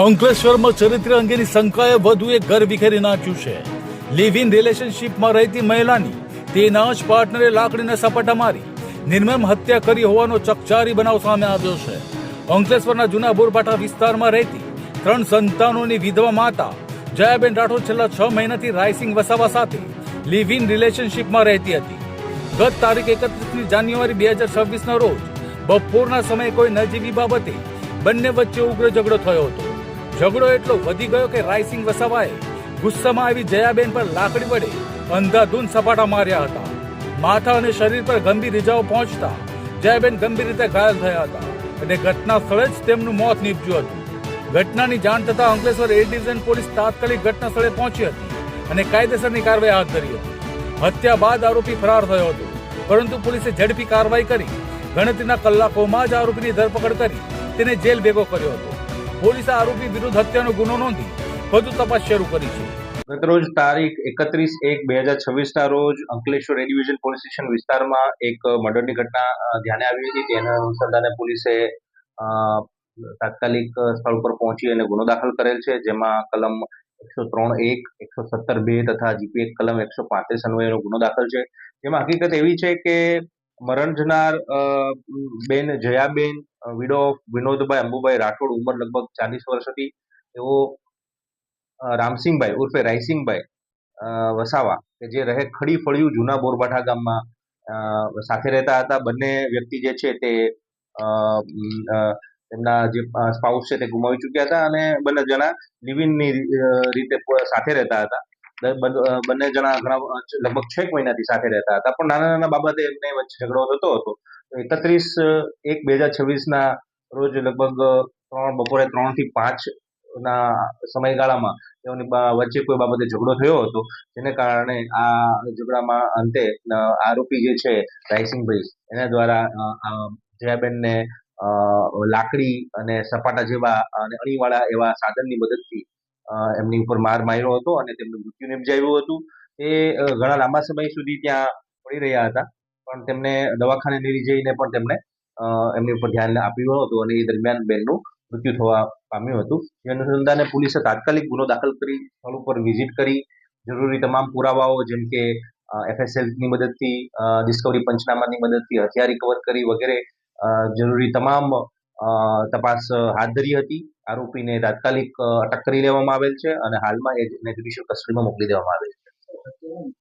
અંકલેશ્વરમાં ચરિત્ર અંગેની શંકાએ વધુ એક ઘર વિખેરી નાખ્યું છે. લિવ ઇન રિલેશનશીપમાં રહેતી મહિલાની તેના જ પાર્ટનરે લાકડીના સપાટા મારી નિર્મમ હત્યા કરી હોવાનો ચકચારી બનાવ સામે આવ્યો છે. અંકલેશ્વરના જૂના બોરપાટા વિસ્તારમાં રહેતી 3 સંતાનોની વિધવા માતા જયાબેન રાઠોડ છેલ્લા 6 મહિનાથી રાયસિંગ વસાવા સાથે લિવ ઇન રિલેશનશીપમાં રહેતી હતી. ગત તારીખ 31 જાન્યુઆરી 2026ના રોજ બપોરના સમયે કોઈ નજીવી બાબતે બંને વચ્ચે ઉગ્ર ઝઘડો થયો હતો. ઝઘડો એટલો વધી ગયો કે રાયસિંગ વસાવાએ ગુસ્સામાં આવી જયાબેન પર લાકડી વડે અંધાધૂંધ સપાટા માર્યા હતા. માથા અને શરીર પર ગંભીર ઇજાઓ પહોંચતા જયાબેન ગંભીર રીતે ઘાયલ થયા હતા અને ઘટના સ્થળે જ તેમનું મોત નીપજ્યું હતું. ઘટનાની જાણ થતાં અંકલેશ્વર એ ડિવિઝન પોલીસ તાત્કાલિક ઘટના સ્થળે પહોંચી હતી અને કાયદેસરની કાર્યવાહી હાથ ધરી હતી. હત્યા બાદ આરોપી ફરાર થયો હતો, પરંતુ પોલીસે ઝડપી કાર્યવાહી કરી ગણતરીના કલાકોમાં જ આરોપીની ધરપકડ કરી તેને જેલ ભેગો કર્યો હતો. પોલીસે આરોપી વિરુદ્ધ હત્યાનો ગુનો નોંધી વધુ તપાસ શરૂ કરી છે. ગતરોજ તારીખ 31/1/2026ના રોજ અંકલેશ્વર એ ડિવિઝન પોલીસ સ્ટેશન વિસ્તારમાં એક મર્ડરની ઘટના ધ્યાને આવી હતી. તેના અનુસંધાને પોલીસે તાત્કાલિક સ્થળ પર પહોંચી અને ગુનો દાખલ કરેલ છે, જેમાં કલમ 103(1), 117(2) તથા જીપી એક્ટ કલમ 135 અન્વયેનો ગુનો દાખલ છે. જેમાં હકીકત એવી છે કે મરણ જનાર બેન જયાબેન વિડો ઓફ વિનોદભાઈ અંબુભાઈ રાઠોડ, ઉંમર લગભગ 40 વર્ષ હતી. તેઓ રામસિંહભાઈ ઉર્ફે રાયસિંગભાઈ વસાવા કે જે રહે ખડી ફળિયું જૂના બોરબાઠા ગામમાં સાથે રહેતા હતા. બંને વ્યક્તિ જે છે તે તેમના જે સ્પાઉસ છે તે ગુમાવી ચૂક્યા હતા અને બંને જણા લિવ ઇનની રીતે સાથે રહેતા હતા. બંને જણા લગભગ 6 મહિનાથી સાથે રહેતા હતા, પણ નાના નાના બાબતે એમને વચ્ચે ઝઘડો થતો હતો. 31/1/2026ના રોજ લગભગ બપોરે 3 થી 5 ના સમયગાળામાં તેઓની વચ્ચે કોઈ બાબતે ઝઘડો થયો હતો, જેને કારણે આ ઝઘડામાં અંતે આરોપી જે છે રાયસિંગભાઈ એના દ્વારા જયાબેનને લાકડી અને સપાટા જેવા અને અણીવાળા એવા સાધનની મદદથી એમની ઉપર માર માર્યો હતો અને તેમનું મૃત્યુ નિપજાવ્યું હતું. એ ઘણા લાંબા સમય સુધી ત્યાં પડી રહ્યા હતા, પણ તેમને દવાખાને લઈ જઈને પણ તેમણે એમની ઉપર ધ્યાન આપ્યું હતું અને એ દરમિયાન બેનનું મૃત્યુ થવા પામ્યું હતું. જે અનુસંધાને પોલીસે તાત્કાલિક ગુનો દાખલ કરી સ્થળ ઉપર વિઝિટ કરી જરૂરી તમામ પુરાવાઓ જેમ કે FSLની મદદથી, ડિસ્કવરી પંચનામાની મદદથી હથિયાર રિકવર કરી વગેરે જરૂરી તમામ તપાસ હાથ ધરી હતી. આરોપીને તાત્કાલિક અટક કરી લેવામાં આવેલ છે અને હાલમાં એને જ્યુડિશિયલ કસ્ટડીમાં મોકલી દેવામાં આવેલ છે.